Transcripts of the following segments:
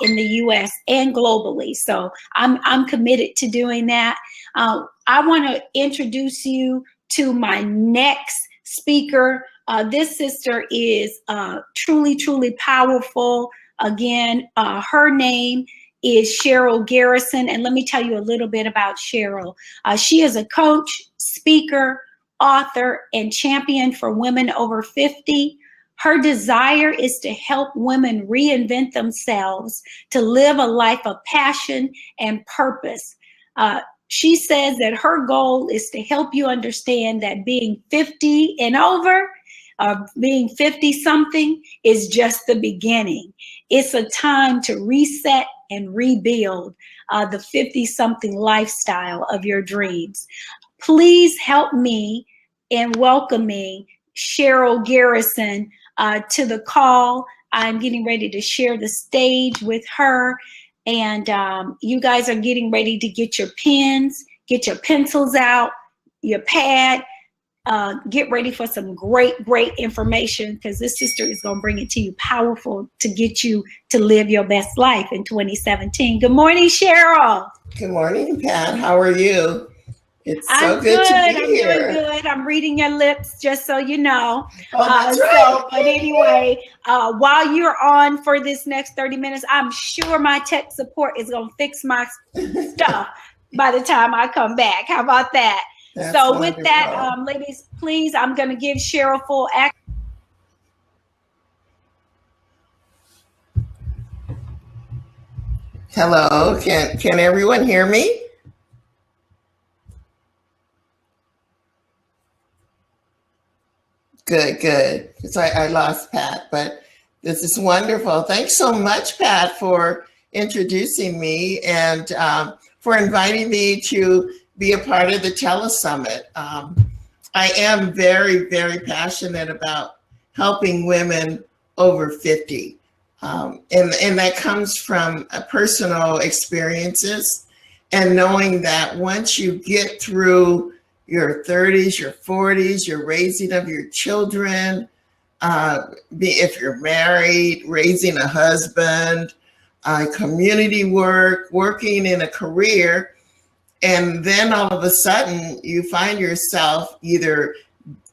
in the U.S. and globally. So I'm committed to doing that. I want to introduce you to my next speaker. This sister is truly, truly powerful. Again, her name is Cheryl Garrison. And let me tell you a little bit about Cheryl. She is a coach, speaker, author, and champion for women over 50. Her desire is to help women reinvent themselves to live a life of passion and purpose. She says that her goal is to help you understand that being 50 and over, being 50 something is just the beginning. It's a time to reset and rebuild the 50 something lifestyle of your dreams. Please help me in welcoming Cheryl Garrison to the call. I'm getting ready to share the stage with her. And you guys are getting ready to get your pens, get your pencils out, your pad, get ready for some great information, because this sister is going to bring it to you powerful to get you to live your best life in 2017. Good morning, Cheryl. Good morning, Pat. How are you? It's so good to be here. I'm doing good. I'm reading your lips, just so you know. Oh, that's right. But anyway, while you're on for this next 30 minutes, I'm sure my tech support is going to fix my stuff by the time I come back. How about that? That's so wonderful. With that, ladies, please, I'm going to give Cheryl full access. Hello, can everyone hear me? Good. So I lost Pat, but this is wonderful. Thanks so much, Pat, for introducing me and for inviting me to be a part of the telesummit. I am very, very passionate about helping women over 50. And that comes from personal experiences and knowing that once you get through your 30s, your 40s, your raising of your children, if you're married, raising a husband, community work, working in a career, and then all of a sudden you find yourself either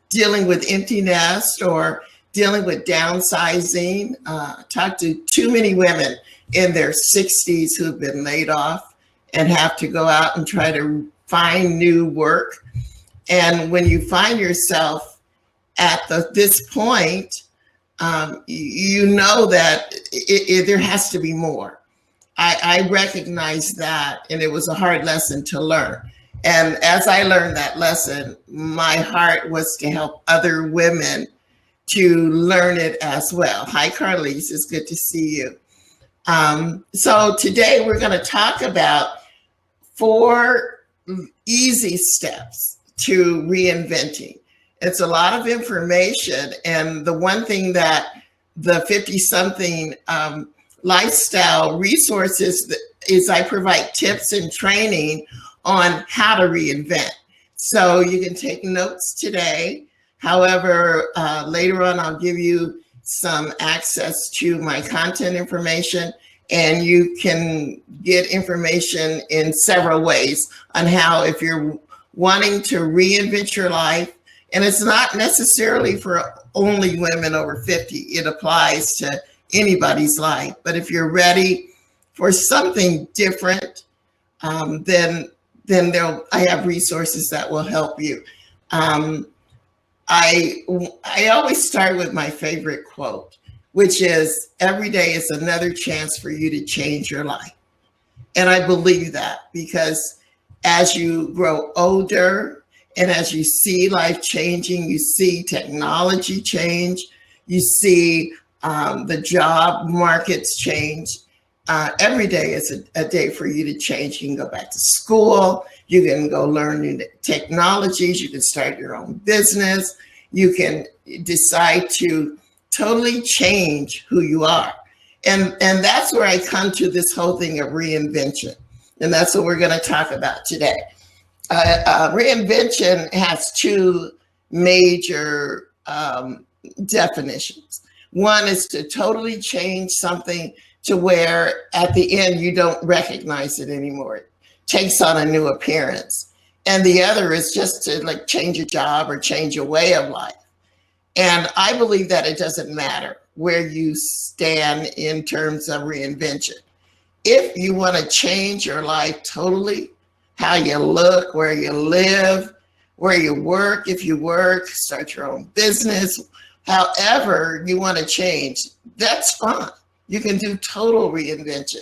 dealing with empty nest or dealing with downsizing. Talk to too many women in their 60s who've been laid off and have to go out and try to find new work. And when you find yourself at this point, you know that there has to be more. I recognize that, and it was a hard lesson to learn. And as I learned that lesson, my heart was to help other women to learn it as well. Hi, Carlise, it's good to see you. So today we're going to talk about 4 easy steps to reinventing. It's a lot of information. And the one thing that the 50-something lifestyle resources is I provide tips and training on how to reinvent. So you can take notes today. However, later on, I'll give you some access to my content information, and you can get information in several ways on how, if you're wanting to reinvent your life, and it's not necessarily for only women over 50, it applies to anybody's life. But if you're ready for something different, then I have resources that will help you. I always start with my favorite quote, which is, every day is another chance for you to change your life. And I believe that, because as you grow older and as you see life changing, you see technology change, you see the job markets change. Every day is a day for you to change. You can go back to school, you can go learn new technologies, you can start your own business, you can decide to totally change who you are. And that's where I come to this whole thing of reinvention. And that's what we're going to talk about today. Reinvention has 2 major definitions. One is to totally change something to where at the end you don't recognize it anymore. It takes on a new appearance. And the other is just to like change a job or change a way of life. And I believe that it doesn't matter where you stand in terms of reinvention. If you want to change your life totally, how you look, where you live, where you work, if you work, start your own business, however you want to change, that's fine. You can do total reinvention.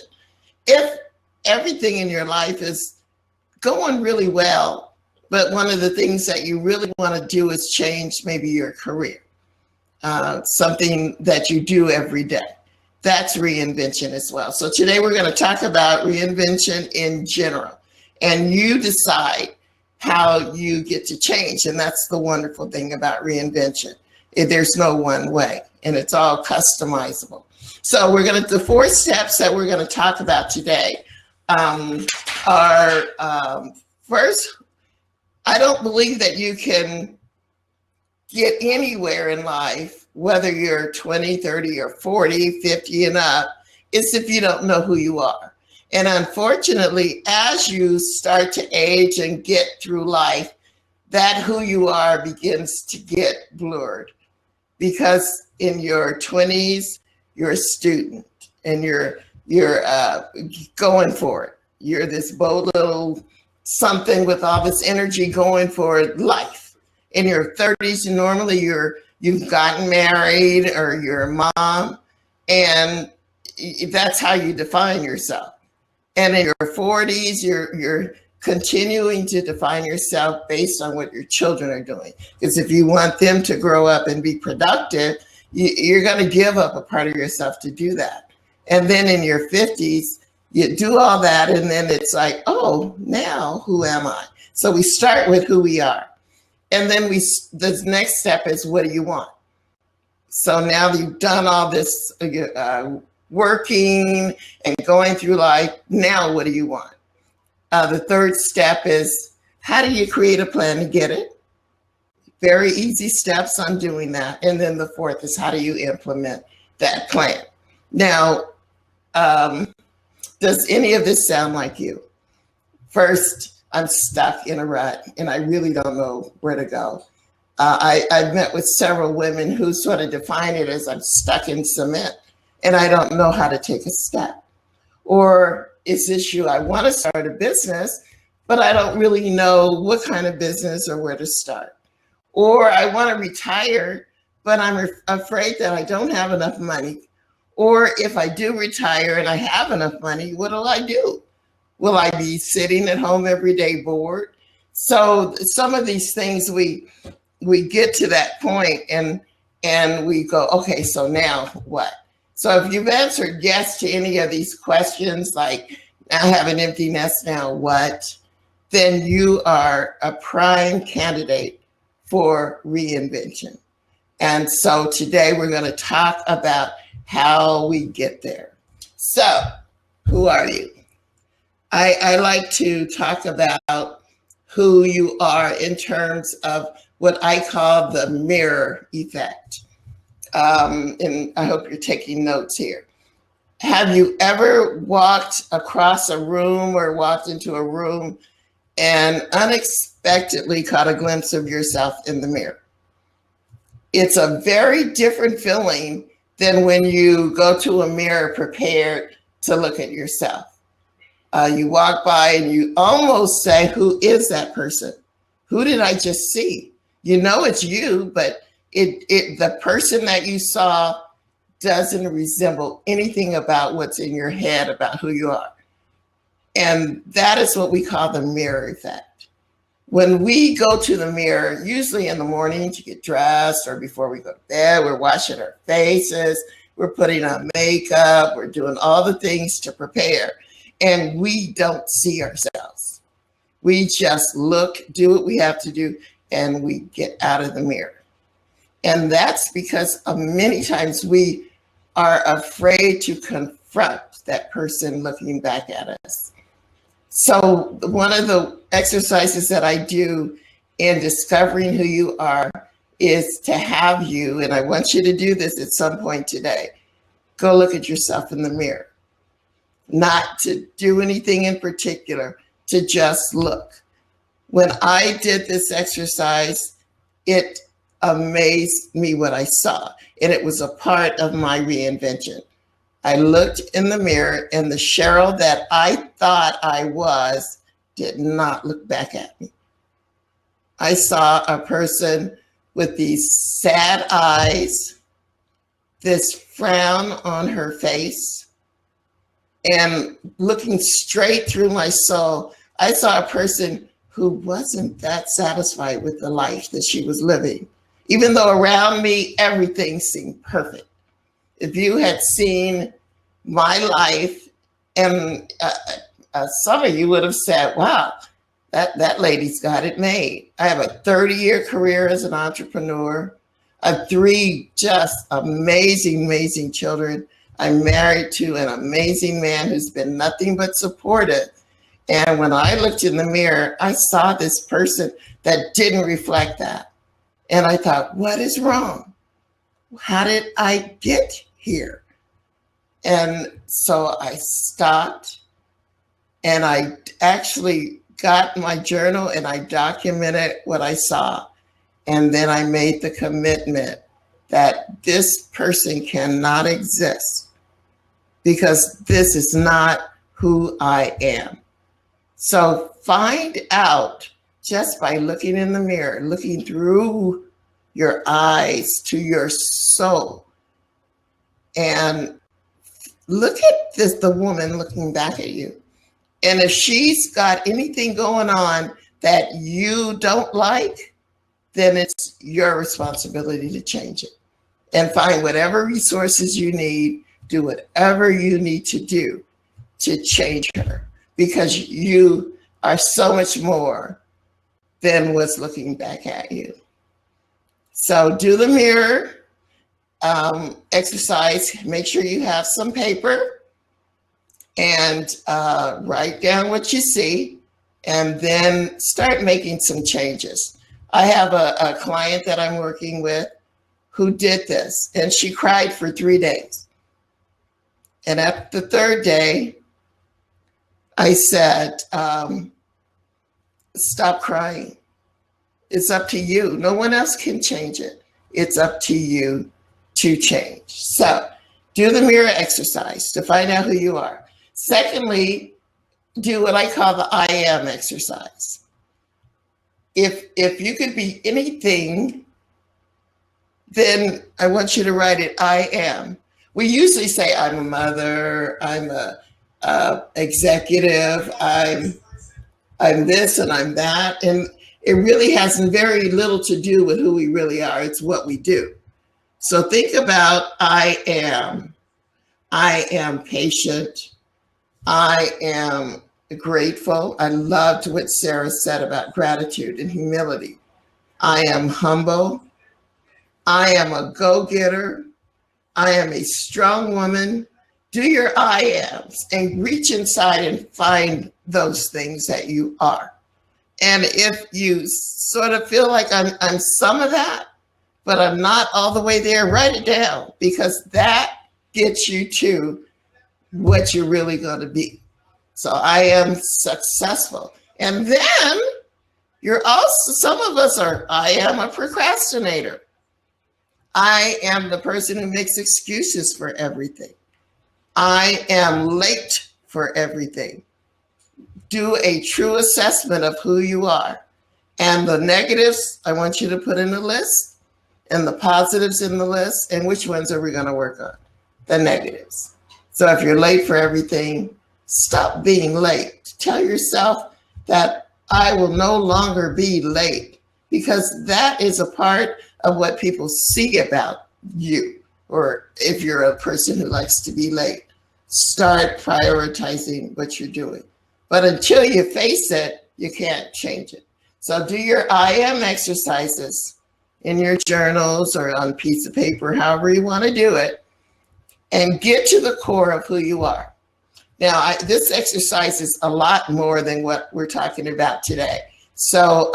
If everything in your life is going really well, but one of the things that you really want to do is change maybe your career, something that you do every day. That's reinvention as well. So today we're going to talk about reinvention in general, and you decide how you get to change. And that's the wonderful thing about reinvention. There's no one way, and it's all customizable. So the 4 steps that we're going to talk about today are first, I don't believe that you can get anywhere in life, whether you're 20, 30, or 40, 50 and up, is if you don't know who you are. And unfortunately, as you start to age and get through life, that who you are begins to get blurred. Because in your 20s, you're a student and you're going for it. You're this bold little something with all this energy going for life. In your 30s, normally you've gotten married or you're a mom, and that's how you define yourself. And in your 40s, you're continuing to define yourself based on what your children are doing. Because if you want them to grow up and be productive, you're going to give up a part of yourself to do that. And then in your 50s, you do all that, and then it's like, oh, now who am I? So we start with who we are. And then the next step is, what do you want? So now that you've done all this working and going through life, now what do you want? The third step is, how do you create a plan to get it? Very easy steps on doing that. And then the fourth is, how do you implement that plan? Now, does any of this sound like you? First, I'm stuck in a rut and I really don't know where to go. I've met with several women who sort of define it as, I'm stuck in cement and I don't know how to take a step. Or it's this issue, I want to start a business, but I don't really know what kind of business or where to start. Or I want to retire, but I'm afraid that I don't have enough money. Or if I do retire and I have enough money, what will I do? Will I be sitting at home every day bored? So some of these things we get to that point and we go, okay, so now what? So if you've answered yes to any of these questions, like, I have an empty nest, now what? Then you are a prime candidate for reinvention. And so today we're going to talk about how we get there. So who are you? I like to talk about who you are in terms of what I call the mirror effect. And I hope you're taking notes here. Have you ever walked across a room or walked into a room and unexpectedly caught a glimpse of yourself in the mirror? It's a very different feeling than when you go to a mirror prepared to look at yourself. You walk by and you almost say, who is that person? Who did I just see? You know it's you, but the person that you saw doesn't resemble anything about what's in your head about who you are. And that is what we call the mirror effect. When we go to the mirror, usually in the morning to get dressed or before we go to bed, we're washing our faces, we're putting on makeup, we're doing all the things to prepare, and we don't see ourselves. We just look, do what we have to do, and we get out of the mirror. And that's because many times we are afraid to confront that person looking back at us. So one of the exercises that I do in discovering who you are is to have you, and I want you to do this at some point today, go look at yourself in the mirror not to do anything in particular, to just look. When I did this exercise, it amazed me what I saw, and it was a part of my reinvention. I looked in the mirror, and the Cheryl that I thought I was did not look back at me. I saw a person with these sad eyes, this frown on her face, and looking straight through my soul, I saw a person who wasn't that satisfied with the life that she was living, even though around me, everything seemed perfect. If you had seen my life, and some of you would have said, wow, that lady's got it made. I have a 30-year career as an entrepreneur. I have 3 just amazing children. I'm married to an amazing man who's been nothing but supportive. And when I looked in the mirror, I saw this person that didn't reflect that. And I thought, what is wrong? How did I get here? And so I stopped, and I actually got my journal and I documented what I saw. And then I made the commitment that this person cannot exist because this is not who I am. So find out just by looking in the mirror, looking through your eyes to your soul, and look at this, the woman looking back at you. And if she's got anything going on that you don't like, then it's your responsibility to change it. And find whatever resources you need, do whatever you need to do to change her, because you are so much more than what's looking back at you. So do the mirror exercise. Make sure you have some paper and write down what you see, and then start making some changes. I have a client that I'm working with who did this, and she cried for 3 days. And at the 3rd day, I said, stop crying. It's up to you. No one else can change it. It's up to you to change. So do the mirror exercise to find out who you are. Secondly, do what I call the I am exercise. If you could be anything, then I want you to write it, I am. We usually say I'm a mother, I'm a executive, I'm this and I'm that. And it really has very little to do with who we really are. It's what we do. So think about I am. I am patient. I am grateful. I loved what Sarah said about gratitude and humility. I am humble. I am a go-getter. I am a strong woman. Do your I ams and reach inside and find those things that you are. And if you sort of feel like I'm some of that, but I'm not all the way there, write it down, because that gets you to what you're really going to be. So I am successful. And then you're also, some of us are, I am a procrastinator. I am the person who makes excuses for everything. I am late for everything. Do a true assessment of who you are. And the negatives, I want you to put in the list, and the positives in the list. And which ones are we going to work on? The negatives. So if you're late for everything, stop being late. Tell yourself that I will no longer be late, because that is a part of what people see about you. Or if you're a person who likes to be late, start prioritizing what you're doing. But until you face it, you can't change it. So do your I am exercises in your journals or on a piece of paper, however you want to do it, and get to the core of who you are. Now, this exercise is a lot more than what we're talking about today. So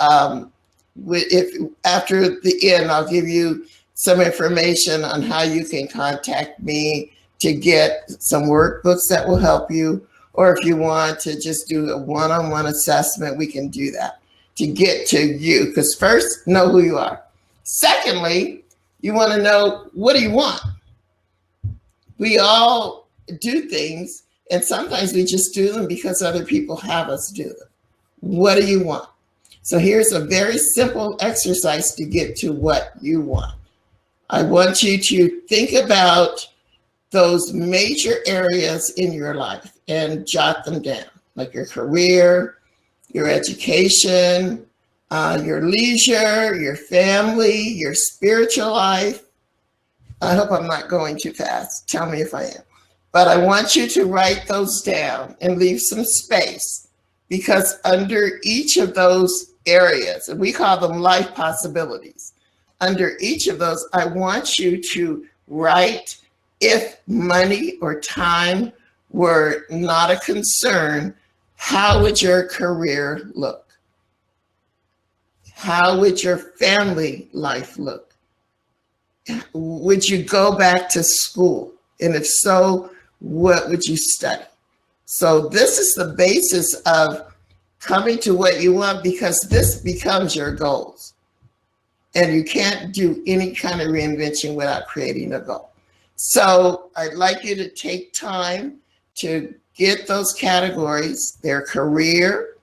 if after the end, I'll give you some information on how you can contact me to get some workbooks that will help you, or if you want to just do a one-on-one assessment, we can do that to get to you. Because first, know who you are. Secondly, you want to know, what do you want? We all do things, and sometimes we just do them because other people have us do them. What do you want? So here's a very simple exercise to get to what you want. I want you to think about those major areas in your life and jot them down, like your career, your education, your leisure, your family, your spiritual life. I hope I'm not going too fast. Tell me if I am. But I want you to write those down and leave some space, because under each of those areas, and we call them life possibilities, under each of those, I want you to write, if money or time were not a concern, how would your career look? How would your family life look? Would you go back to school? And if so, what would you study? So this is the basis of coming to what you want, because this becomes your goals. And you can't do any kind of reinvention without creating a goal. So I'd like you to take time to get those categories: their career,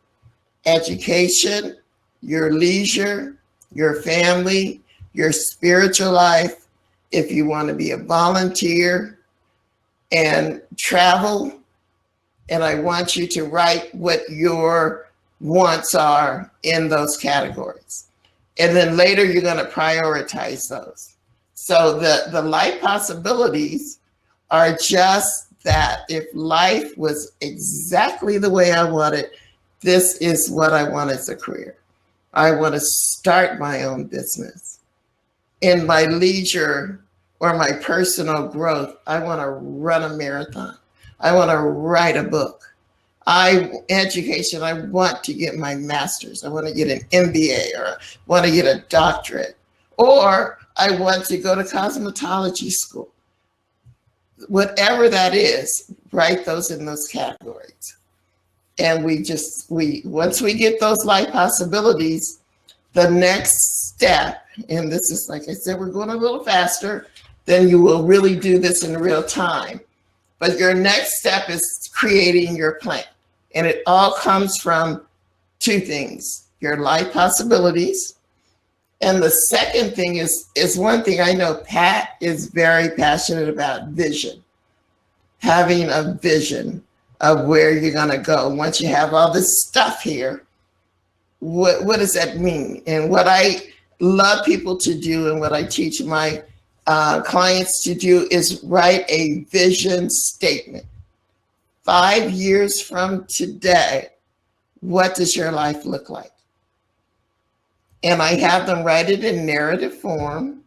education, your leisure, your family, your spiritual life, if you want to be a volunteer, and travel. And I want you to write what your wants are in those categories. And then later you're going to prioritize those. So the life possibilities are just that. If life was exactly the way I want it, this is what I want as a career. I want to start my own business. In my leisure or my personal growth, I want to run a marathon. I want to write a book. Education, I want to get my master's. I want to get an MBA, or want to get a doctorate, or I want to go to cosmetology school. Whatever that is, write those in those categories. And once we get those life possibilities, the next step, and this is, like I said, we're going a little faster, then you will really do this in real time. But your next step is creating your plan. And it all comes from two things: your life possibilities. And the second thing is one thing I know Pat is very passionate about: vision. Having a vision of where you're going to go. Once you have all this stuff here, what does that mean? And what I love people to do, and what I teach my clients to do, is write a vision statement. 5 years from today, what does your life look like? And I have them write it in narrative form.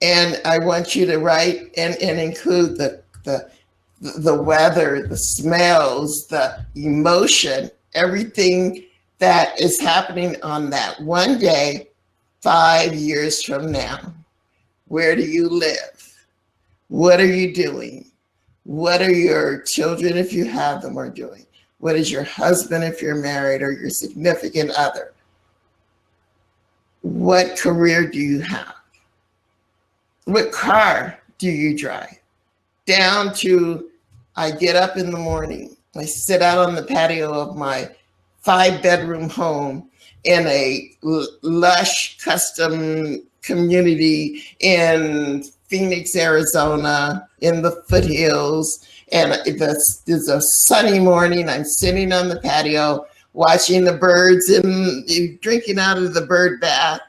And I want you to write and include the weather, the smells, the emotion, everything that is happening on that one day, 5 years from now. Where do you live? What are you doing? What are your children, if you have them, are doing? What is your husband, if you're married, or your significant other? What career do you have? What car do you drive? Down to, I get up in the morning, I sit out on the patio of my 5-bedroom home in a lush custom community in Phoenix, Arizona, in the foothills. And it's a sunny morning. I'm sitting on the patio, watching the birds and drinking out of the bird bath.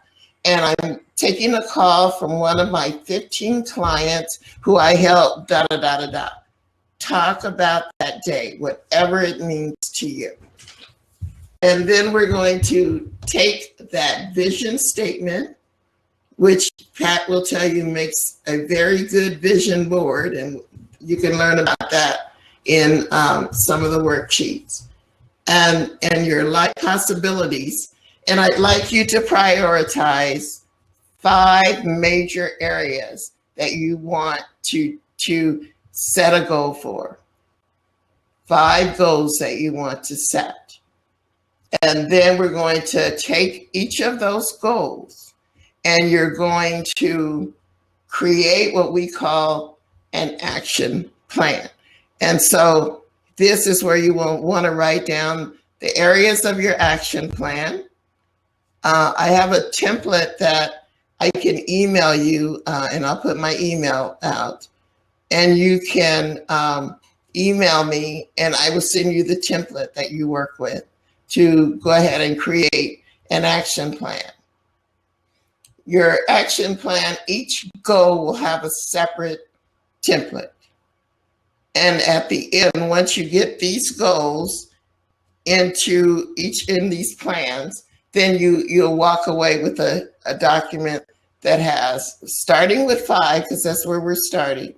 And I'm taking a call from one of my 15 clients who I help, Talk about that day, whatever it means to you. And then we're going to take that vision statement, which Pat will tell you makes a very good vision board, and you can learn about that in some of the worksheets, and your life possibilities. And I'd like you to prioritize 5 major areas that you want to set a goal for. 5 goals that you want to set. And then we're going to take each of those goals and you're going to create what we call an action plan. And so this is where you will want to write down the areas of your action plan. I have a template that I can email you, and I'll put my email out. And you can email me, and I will send you the template that you work with to go ahead and create an action plan. Your action plan, each goal will have a separate template. And at the end, once you get these goals into in these plans, then you'll walk away with a document that has, starting with 5, because that's where we're starting,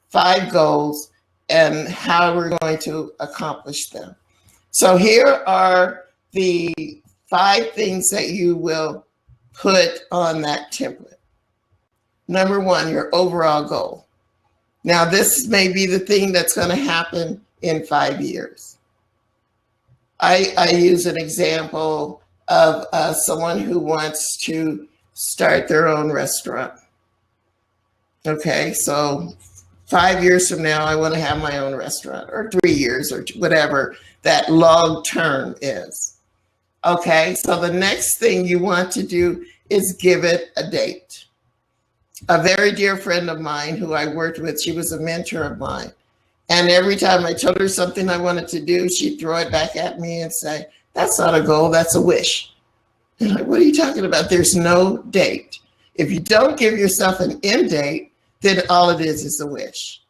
5 goals and how we're going to accomplish them. So here are the 5 things that you will put on that template. Number 1, your overall goal. Now, this may be the thing that's going to happen in 5 years. I use an example of someone who wants to start their own restaurant. Okay, so 5 years from now, I want to have my own restaurant, or 3 years, or whatever that long term is. Okay, so the next thing you want to do is give it a date. A very dear friend of mine who I worked with, she was a mentor of mine. And every time I told her something I wanted to do, she'd throw it back at me and say, that's not a goal, that's a wish. And I'm like, what are you talking about? There's no date. If you don't give yourself an end date, then all it is a wish.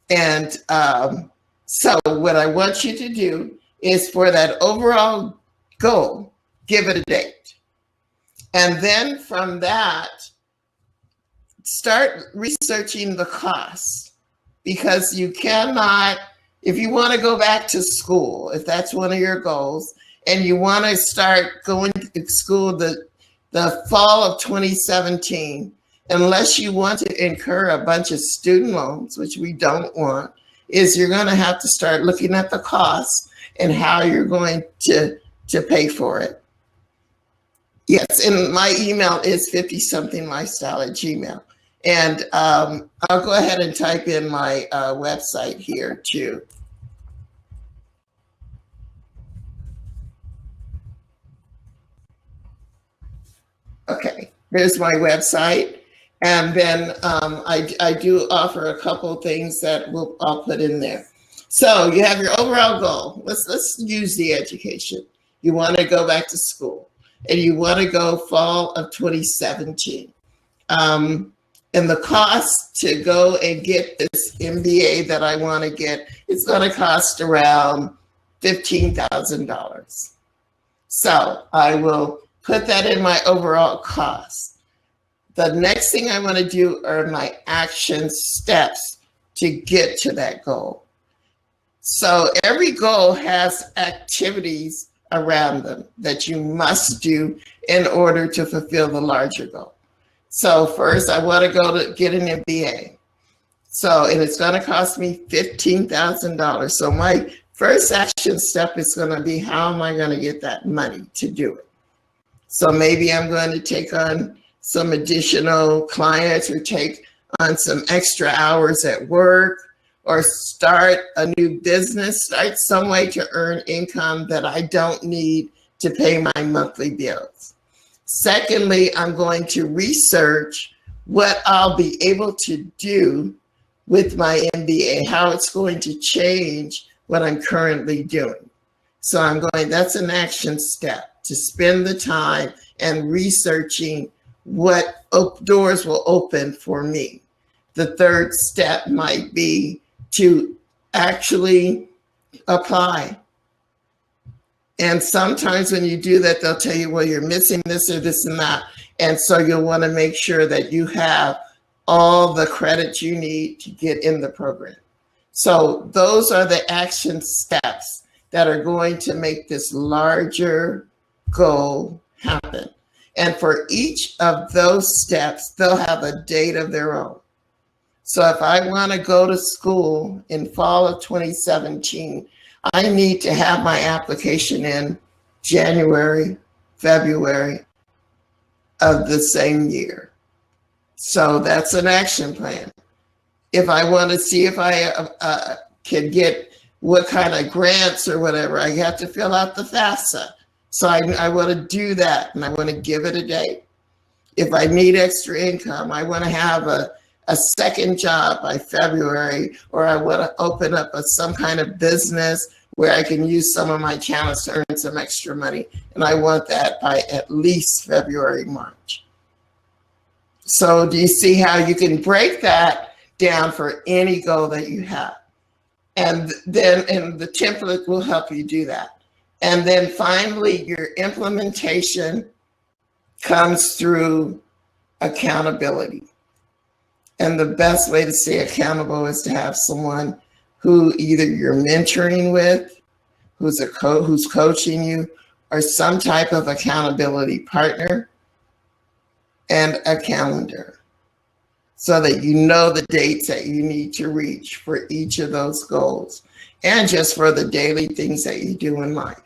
And so what I want you to do is, for that overall goal, give it a date. And then from that, start researching the costs, because you cannot, if you want to go back to school, if that's one of your goals, and you want to start going to school the fall of 2017, unless you want to incur a bunch of student loans, which we don't want, is you're going to have to start looking at the costs and how you're going to pay for it. Yes, and my email is 50somethinglifestyle@gmail.com. And I'll go ahead and type in my website here too. Okay, there's my website. And then I do offer a couple things that I'll put in there. So you have your overall goal. Let's use the education. You want to go back to school, and you want to go fall of 2017. And the cost to go and get this MBA that I want to get, it's going to cost around $15,000. So I will put that in my overall cost. The next thing I want to do are my action steps to get to that goal. So every goal has activities around them that you must do in order to fulfill the larger goal. So first, I want to go to get an MBA. So, and it's going to cost me $15,000. So my first action step is going to be, how am I going to get that money to do it? So maybe I'm going to take on some additional clients, or take on some extra hours at work, or start a new business, start some way to earn income that I don't need to pay my monthly bills. Secondly, I'm going to research what I'll be able to do with my MBA, how it's going to change what I'm currently doing. So that's an action step, to spend the time and researching what doors will open for me. The third step might be to actually apply. And sometimes when you do that, they'll tell you, well, you're missing this or this and that. And so you'll want to make sure that you have all the credits you need to get in the program. So those are the action steps that are going to make this larger goal happen. And for each of those steps, they'll have a date of their own. So if I want to go to school in fall of 2017, I need to have my application in January, February of the same year. So that's an action plan. If I want to see if I can get what kind of grants or whatever, I have to fill out the FAFSA. So I want to do that, and I want to give it a date. If I need extra income, I want to have a second job by February, or I want to open up some kind of business where I can use some of my talents to earn some extra money. And I want that by at least February, March. So do you see how you can break that down for any goal that you have? And the template will help you do that. And then finally, your implementation comes through accountability. And the best way to stay accountable is to have someone who either you're mentoring with, who's coaching you, or some type of accountability partner, and a calendar, so that you know the dates that you need to reach for each of those goals, and just for the daily things that you do in life.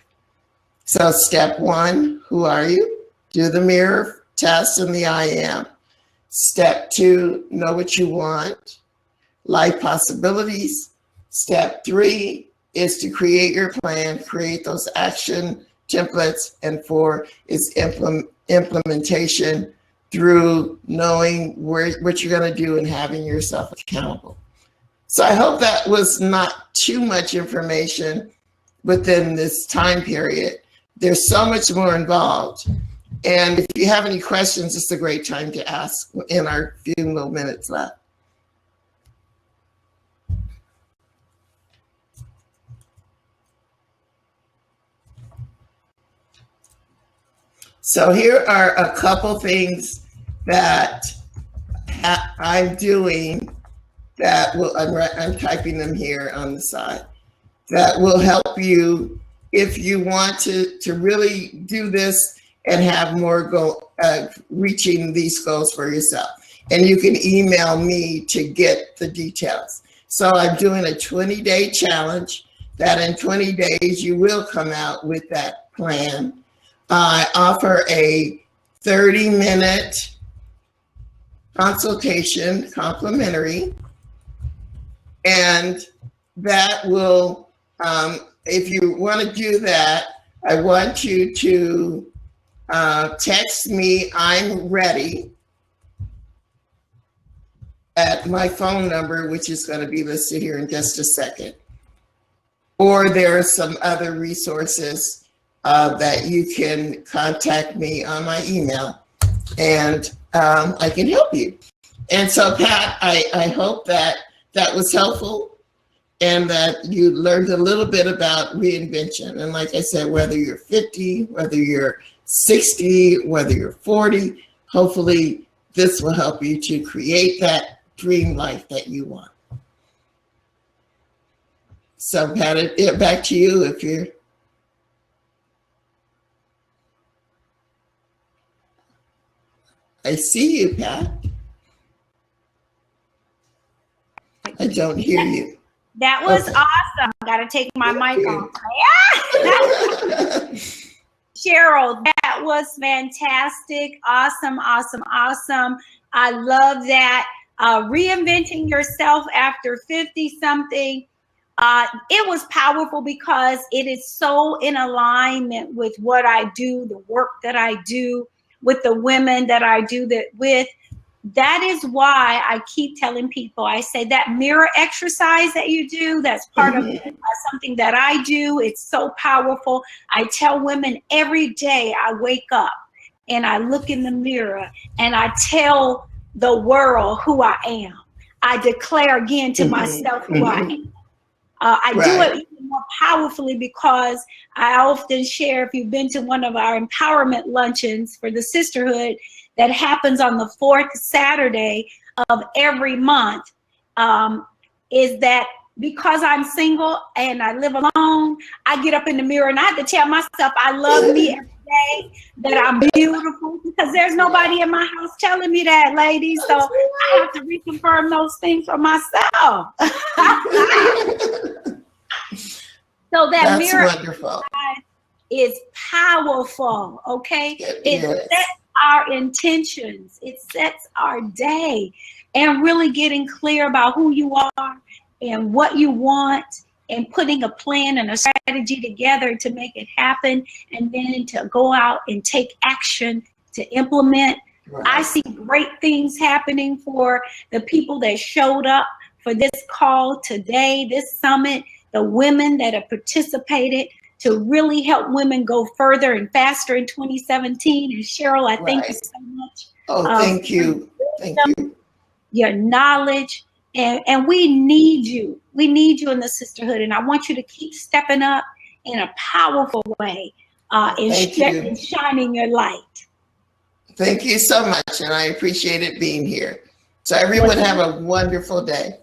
So step 1, who are you? Do the mirror test and the I am. Step 2, know what you want, life possibilities. Step 3 is to create your plan, create those action templates. And 4 is implementation through knowing what you're going to do and having yourself accountable. So I hope that was not too much information within this time period. There's so much more involved. And if you have any questions, it's a great time to ask in our few little minutes left. So here are a couple things that I'm doing that will, I'm typing them here on the side, that will help you if you want to really do this and have more reaching these goals for yourself. And you can email me to get the details. So I'm doing a 20-day challenge that in 20 days you will come out with that plan. I offer a 30-minute consultation, complimentary, and that will, if you want to do that, I want you to text me, I'm ready, at my phone number, which is going to be listed here in just a second. Or there are some other resources that you can contact me on my email, and I can help you. And so, Pat, I hope that that was helpful and that you learned a little bit about reinvention. And like I said, whether you're 50, whether you're 60, whether you're 40, hopefully this will help you to create that dream life that you want. So, Pat, back to you if you're. I see you, Pat. I don't hear you. That was awesome. Got to take my mic off. Cheryl, that was fantastic. Awesome, awesome, awesome. I love that. Reinventing yourself after 50-something. It was powerful because it is so in alignment with what I do, the work that I do, with the women that I do that with. That is why I keep telling people, I say that mirror exercise that you do, that's part of something that I do. It's so powerful. I tell women every day I wake up and I look in the mirror and I tell the world who I am. I declare again to myself who I am. I do it even more powerfully because I often share, if you've been to one of our empowerment luncheons for the sisterhood that happens on the 4th Saturday of every month, is that because I'm single and I live alone, I get up in the mirror and I have to tell myself I love me every day that I'm beautiful, because there's nobody in my house telling me that, ladies. So I have to reconfirm those things for myself. So that That's mirror wonderful. is powerful, okay? It sets our intentions. It sets our day. And really getting clear about who you are and what you want, and putting a plan and a strategy together to make it happen, and then to go out and take action to implement. Right. I see great things happening for the people that showed up for this call today, this summit, the women that have participated to really help women go further and faster in 2017. And Cheryl, I thank you so much. Oh, thank you. Thank you. Your knowledge, and we need you. We need you in the sisterhood, and I want you to keep stepping up in a powerful way, and shining your light. Thank you so much, and I appreciate it being here. So everyone have a wonderful day.